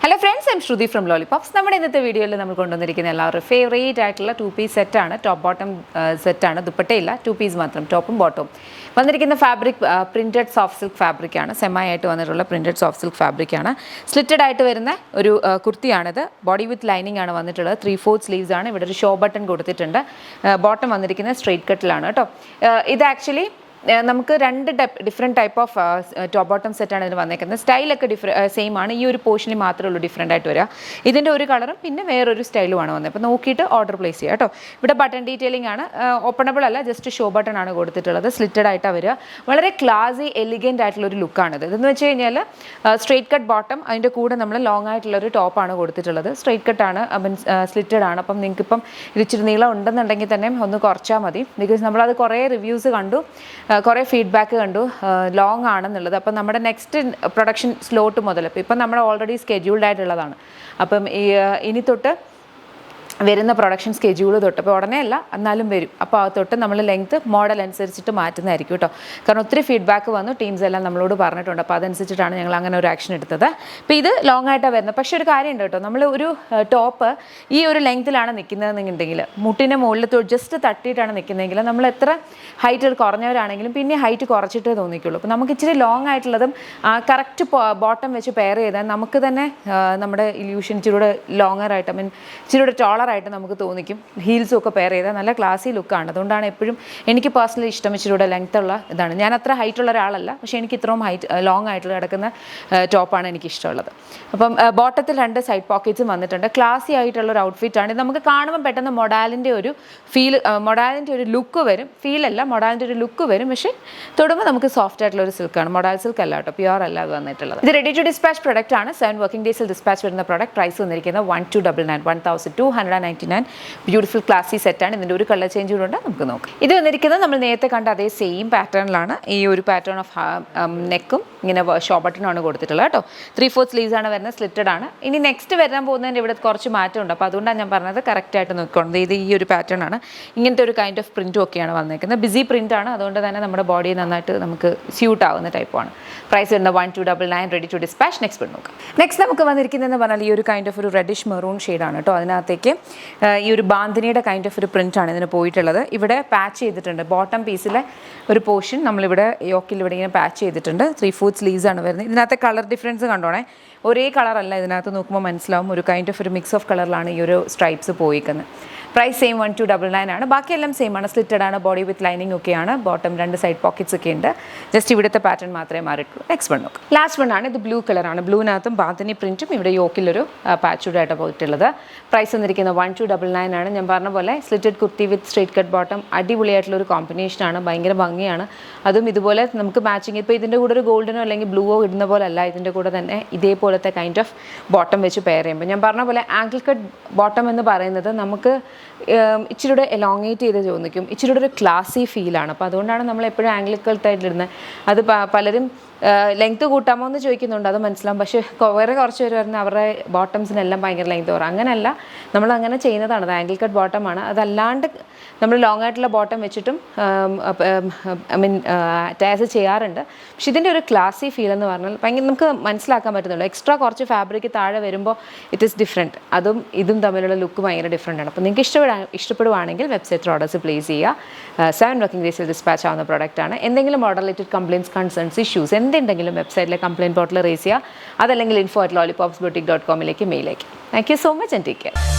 Hello friends, I'm Shruti from Lollipops. നമ്മുടെ ഇന്നത്തെ വീഡിയോയിൽ നമ്മൾ കൊണ്ടുവന്നിരിക്കുന്ന എല്ലാവരും ഫേവറേറ്റ് ആയിട്ടുള്ള 2-piece സെറ്റാണ്. ടോപ്പ് ബോട്ടം സെറ്റാണ്. ദുപ്പട്ടയില്ല, 2-piece മാത്രം, ടോപ്പും ബോട്ടവും. വന്നിരിക്കുന്ന ഫാബ്രിക് പ്രിൻറ്റഡ് സോഫ്റ്റ് സിൽക്ക് ഫാബ്രിക്കാണ്. സെമായിട്ട് വന്നിട്ടുള്ള പ്രിൻറ്റഡ് സോഫ്റ്റ് സിൽക്ക് ഫാബ്രിക്കാണ്. സ്ലിറ്റഡ് ആയിട്ട് വരുന്ന ഒരു കുർത്തിയാണിത്. ബോഡി വിത്ത് ലൈനിങ് ആണ് വന്നിട്ടുള്ളത്. 3/4 സ്ലീവ്സ് ആണ്. ഇവിടെ ഒരു ഷോ ബട്ടൺ കൊടുത്തിട്ടുണ്ട്. ബോട്ടം വന്നിരിക്കുന്നത് സ്ട്രെയിറ്റ് കട്ടിലാണ് കേട്ടോ. ഇത് ആക്ച്വലി നമുക്ക് രണ്ട് different type of top bottom സെറ്റാണ് ഇതിന് വന്നേക്കുന്നത്. സ്റ്റൈലൊക്കെ സെയിം ആണ്. ഈ ഒരു പോർഷനിൽ മാത്രമേ ഉള്ളൂ ഡിഫറെൻ്റ് ആയിട്ട് വരിക. ഇതിൻ്റെ ഒരു കളറും പിന്നെ വേറൊരു സ്റ്റൈലുമാണ് വന്നത്. അപ്പോൾ നോക്കിയിട്ട് ഓർഡർ പ്ലേസ് ചെയ്യുക കേട്ടോ. ഇവിടെ ബട്ടൺ ഡീറ്റെയിലിംഗ് ആണ്. ഓപ്പണബിൾ അല്ല, ജസ്റ്റ് ഷോ ബട്ടൺ ആണ് കൊടുത്തിട്ടുള്ളത്. സ്ലിറ്റഡ് ആയിട്ടാണ് വരിക. വളരെ ക്ലാസി എലിഗൻ്റ് ആയിട്ടുള്ളൊരു ലുക്കാണിത്. ഇതെന്ന് വെച്ച് കഴിഞ്ഞാൽ സ്ട്രെയിറ്റ് കട്ട് ബോട്ടം, അതിൻ്റെ കൂടെ നമ്മൾ ലോങ് ആയിട്ടുള്ളൊരു ടോപ്പാണ് കൊടുത്തിട്ടുള്ളത്. സ്ട്രെയിറ്റ് കട്ടാണ്, സ്ലിറ്റഡ് ആണ്. അപ്പം നിങ്ങൾക്കിപ്പം ഇത് ഇച്ചിരി നീളം ഉണ്ടെന്നുണ്ടെങ്കിൽ തന്നെ ഒന്ന് കുറച്ചാൽ മതി. ബിക്കോസ് നമ്മളത് കുറേ റിവ്യൂസ് കണ്ടു, കുറേ ഫീഡ്ബാക്ക് കണ്ടു ലോങ് ആണെന്നുള്ളത്. അപ്പം നമ്മുടെ നെക്സ്റ്റ് പ്രൊഡക്ഷൻ സ്ലോട്ട് മുതൽ ഇപ്പം നമ്മൾ ഓൾറെഡി സ്കെഡ്യൂൾഡ് ആയിട്ടുള്ളതാണ്. അപ്പം ഇനി തൊട്ട് വരുന്ന പ്രൊഡക്ഷൻ സ്കെഡ്യൂൾ തൊട്ട്, അപ്പോൾ ഉടനെ അല്ല എന്നാലും വരും. അപ്പോൾ അത് തൊട്ട് നമ്മൾ ലെങ്ത്ത് മോഡൽ അനുസരിച്ചിട്ട് മാറ്റുന്നതായിരിക്കും കേട്ടോ. കാരണം ഒത്തിരി ഫീഡ്ബാക്ക് വന്നു, ടീംസ് എല്ലാം നമ്മളോട് പറഞ്ഞിട്ടുണ്ട്. അപ്പോൾ അതനുസരിച്ചിട്ടാണ് ഞങ്ങൾ അങ്ങനെ ഒരു ആക്ഷൻ എടുത്തത്. അപ്പോൾ ഇത് ലോങ് ആയിട്ടാണ് വരുന്നത്. പക്ഷേ ഒരു കാര്യമുണ്ട് കേട്ടോ, നമ്മൾ ഒരു ടോപ്പ് ഈ ഒരു ലെങ്ത്തിലാണ് നിൽക്കുന്നതെന്നുണ്ടെങ്കിൽ, മുട്ടിൻ്റെ മുകളിൽ ജസ്റ്റ് തട്ടിയിട്ടാണ് നിൽക്കുന്നതെങ്കിൽ, നമ്മൾ എത്ര ഹൈറ്റ് കുറഞ്ഞവരാണെങ്കിലും പിന്നെ ഹൈറ്റ് കുറച്ചിട്ടേ തോന്നിക്കുള്ളൂ. അപ്പോൾ നമുക്ക് ഇച്ചിരി ലോങ് ആയിട്ടുള്ളതും കറക്റ്റ് ബോട്ടം വെച്ച് പെയർ ചെയ്താൽ നമുക്ക് തന്നെ നമ്മുടെ ഇല്യൂഷൻ ഇച്ചിരൂടെ ലോങ്ങറായിട്ട്, ഇച്ചിരൂടെ ടോളർ ആയിട്ട് നമുക്ക് തോന്നിക്കും. ഹീൽസും ഒക്കെ പെയർ ചെയ്താൽ നല്ല ക്ലാസി ലുക്കാണ്. അതുകൊണ്ടാണ് എപ്പോഴും എനിക്ക് പേഴ്സണലി ഇഷ്ടം ഇച്ചിരൂടെ ലെങ്ത് ഉള്ള ഇതാണ്. ഞാൻ അത്ര ഹൈറ്റ് ഉള്ള ഒരാളല്ല, പക്ഷേ എനിക്ക് ഇത്രയും ലോങ് ആയിട്ടുള്ള കിടക്കുന്ന ടോപ്പാണ് എനിക്ക് ഇഷ്ടമുള്ളത്. അപ്പം ബോട്ടത്തിൽ 2 സൈഡ് പോക്കറ്റ്സും വന്നിട്ടുണ്ട്. ക്ലാസി ആയിട്ടുള്ള ഒരു ഔട്ട്ഫിറ്റാണ്. ഇത് നമുക്ക് കാണുമ്പോൾ പെട്ടെന്ന് മൊഡാലിൻ്റെ ഒരു ഫീൽ, മൊഡാലിൻ്റെ ഒരു ലുക്ക് വരും. ഫീലല്ല, മൊഡാലിൻ്റെ ഒരു ലുക്ക് വരും. പക്ഷേ തൊടുമ്പോൾ നമുക്ക് സോഫ്റ്റ് ആയിട്ടുള്ള ഒരു സിൽക്കാണ്. മൊഡാൽ സിൽക്ക് അല്ല കേട്ടോ, പ്യുവർ അല്ല അത് വന്നിട്ടുള്ളത്. ഇത് റെഡി ടു ഡിസ്പാച്ച് പ്രൊഡക്റ്റ് ആണ്. 7 വർക്കിംഗ് ഡേയ്സിൽ ഡിസ്പാച്ച് വരുന്ന പ്രൊഡക്റ്റ്. പ്രൈസ് വന്നിരിക്കുന്നത് 1299, 1299. ബ്യൂട്ടിഫുൾ ക്ലാസി സെറ്റാണ്. ഇതിൻ്റെ ഒരു കളർ ചേഞ്ച് കൂടെ ഉണ്ട്, നമുക്ക് നോക്കാം. ഇത് വന്നിരിക്കുന്നത് നമ്മൾ നേരത്തെ കണ്ട അതേ സെയിം പാറ്റേണിലാണ്. ഈ ഒരു പാറ്റേൺ ഓഫ് നെക്കും ഇങ്ങനെ ഷോ ബട്ടണാണ് കൊടുത്തിട്ടുള്ളത് കേട്ടോ. 3/4 സ്ലീവ്സ് ആണ് വരുന്നത്, സ്ലിറ്റഡ് ആണ്. ഇനി നെക്സ്റ്റ് വരാൻ പോകുന്നതിൻ്റെ ഇവിടെ കുറച്ച് മാറ്റമുണ്ട്. അപ്പോൾ അതുകൊണ്ടാണ് ഞാൻ പറഞ്ഞത് കറക്റ്റായിട്ട് നോക്കിക്കോളുന്നത്. ഇത് ഈ ഒരു പാറ്റേൺ ആണ്. ഇങ്ങനത്തെ ഒരു കൈൻഡ് ഓഫ് പ്രിൻറ്റും ഒക്കെയാണ് വന്നിരിക്കുന്നത്. ബിസി പ്രിൻ്റ് ആണ്, അതുകൊണ്ട് തന്നെ നമ്മുടെ ബോഡിയെ നന്നായിട്ട് നമുക്ക് സ്യൂട്ട് ആവുന്ന ടൈപ്പാണ്. പ്രൈസ് വരുന്നത് 1299, ready to dispatch. Next print നോക്കാം. നെക്സ്റ്റ് നമുക്ക് വന്നിരിക്കുന്നതെന്ന് പറഞ്ഞാൽ ഈ ഒരു കൈൻഡ് ഓഫ് ഒരു റെഡിഷ് മെറൂൺ ഷെയ്ഡാണ് കേട്ടോ. അതിനകത്തേക്ക് ഈ ഒരു ബാന്തിനിയുടെ കൈൻഡ് ഓഫ് ഒരു പ്രിൻ്റാണ് ഇതിന് പോയിട്ടുള്ളത്. ഇവിടെ പാച്ച് ചെയ്തിട്ടുണ്ട്. ബോട്ടം പീസിലെ ഒരു പോർഷൻ നമ്മളിവിടെ യോക്കിൽ ഇവിടെ ഇങ്ങനെ പാച്ച് ചെയ്തിട്ടുണ്ട്. 3/4 സ്ലീവ്സ് ആണ് വരുന്നത്. ഇതിനകത്തെ കളർ ഡിഫറൻസ് കണ്ടോണേ, ഒരേ കളറല്ല. ഇതിനകത്ത് നോക്കുമ്പോൾ മനസ്സിലാവും ഒരു കൈൻഡ് ഓഫ് ഒരു മിക്സ് ഓഫ് കളറിലാണ് ഈ ഒരു സ്ട്രൈപ്സ് പോയിക്കുന്നത്. പ്രൈസ് സെയിം 1299 ആണ്. ബാക്കിയെല്ലാം സെയിം ആണ്. സ്ലിറ്റഡ് ആണ്, ബോഡി വിത്ത് ലൈനിങ് ഒക്കെയാണ്. ബോട്ടം 2 സൈഡ് പോക്കറ്റ്സ് ഒക്കെ ഉണ്ട്. ജസ്റ്റ് ഇവിടുത്തെ പാറ്റേൺ മാത്രമേ മാറിയിട്ടുള്ളൂ. നെക്സ്റ്റ് വൺ നോക്കാം. ലാസ്റ്റ് വൺ ആണ്. ഇത് ബ്ലൂ കളറാണ്. ബ്ലൂവിനകത്തും ബാന്തിനി പ്രിൻറ്റും ഇവിടെ യോക്കിലൊരു പാച്ചൂടായിട്ട് പോയിട്ടുള്ളത്. പ്രൈസ് വന്നിരിക്കുന്നത് 1299 ആണ്. ഞാൻ പറഞ്ഞ പോലെ സ്ലിറ്റഡ് കുർത്തി വിത്ത് സ്ട്രേറ്റ് കട്ട് ബോട്ടം അടിപൊളിയായിട്ടുള്ളൊരു കോമ്പിനേഷനാണ്. ഭയങ്കര ഭംഗിയാണ്. അതും ഇതുപോലെ നമുക്ക് മാച്ചിങ്, ഇപ്പോൾ ഇതിൻ്റെ കൂടെ ഒരു ഗോൾഡനോ അല്ലെങ്കിൽ ബ്ലൂവോ ഇടുന്ന പോലെ അല്ല, ഇതിൻ്റെ കൂടെ തന്നെ ഇതേപോലത്തെ കൈൻഡ് ഓഫ് ബോട്ടം വെച്ച് പെയർ ചെയ്യുമ്പോൾ, ഞാൻ പറഞ്ഞ പോലെ ആങ്കിൾ കട്ട് ബോട്ടം എന്ന് പറയുന്നത് നമുക്ക് ഇച്ചിരൂടെ എലോങ്ങേറ്റ് ചെയ്ത് തോന്നിക്കും. ഇച്ചിരൂടെ ഒരു ക്ലാസി ഫീലാണ്. അപ്പോൾ അതുകൊണ്ടാണ് നമ്മൾ എപ്പോഴും ആങ്കിൾ കട്ടായിട്ട് ഇടുന്നത്. അത് പലരും ലെങ്ത്ത് കൂട്ടാമോ എന്ന് ചോദിക്കുന്നുണ്ട്, അത് മനസ്സിലാവും. പക്ഷേ വേറെ കുറച്ച് പേര് പറഞ്ഞാൽ അവരുടെ ബോട്ടംസിനെല്ലാം ഭയങ്കര ലെങ്ത്ത് കുറവ്. അങ്ങനെയല്ല, നമ്മൾ അങ്ങനെ ചെയ്യുന്നതാണ്. അത് ആങ്കിൾ കട്ട് ബോട്ടമാണ്. അതല്ലാണ്ട് നമ്മൾ ലോങ് ആയിട്ടുള്ള ബോട്ടം വെച്ചിട്ടും അറ്റാച്ച് ചെയ്യാറുണ്ട്. പക്ഷേ ഇതിൻ്റെ ഒരു ക്ലാസി ഫീൽ എന്ന് പറഞ്ഞാൽ ഭയങ്കര നമുക്ക് മനസ്സിലാക്കാൻ പറ്റുന്നുള്ളൂ. എക്സ്ട്രാ കുറച്ച് ഫാബ്രിക് താഴെ വരുമ്പോൾ ഇറ്റ് ഈസ് ഡിഫറെൻറ്റ്. അതും ഇതും തമ്മിലുള്ള ലുക്ക് ഭയങ്കര ഡിഫറെൻ്റ് ആണ്. അപ്പോൾ നിങ്ങൾക്ക് ഇഷ്ടപ്പെടുവാണെങ്കിൽ വെബ്സൈറ്റിൽ ഓർഡേഴ്സ് പ്ലേസ് ചെയ്യുക. 7 വർക്കിംഗ് ഡേയ്സിൽ ഡിസ്പാച്ച് ആവുന്ന പ്രോഡക്റ്റാണ്. എന്തെങ്കിലും order related compliance, concerns, issues എന്തുണ്ടെങ്കിലും വെബ്സൈറ്റിലെ കംപ്ലയിൻറ്റ് പോർട്ടൽ റേസ് ചെയ്യുക. അതല്ലെങ്കിൽ info@lollipopsboutique.com മെയിൽ അയക്കും. Thank you so much and take care.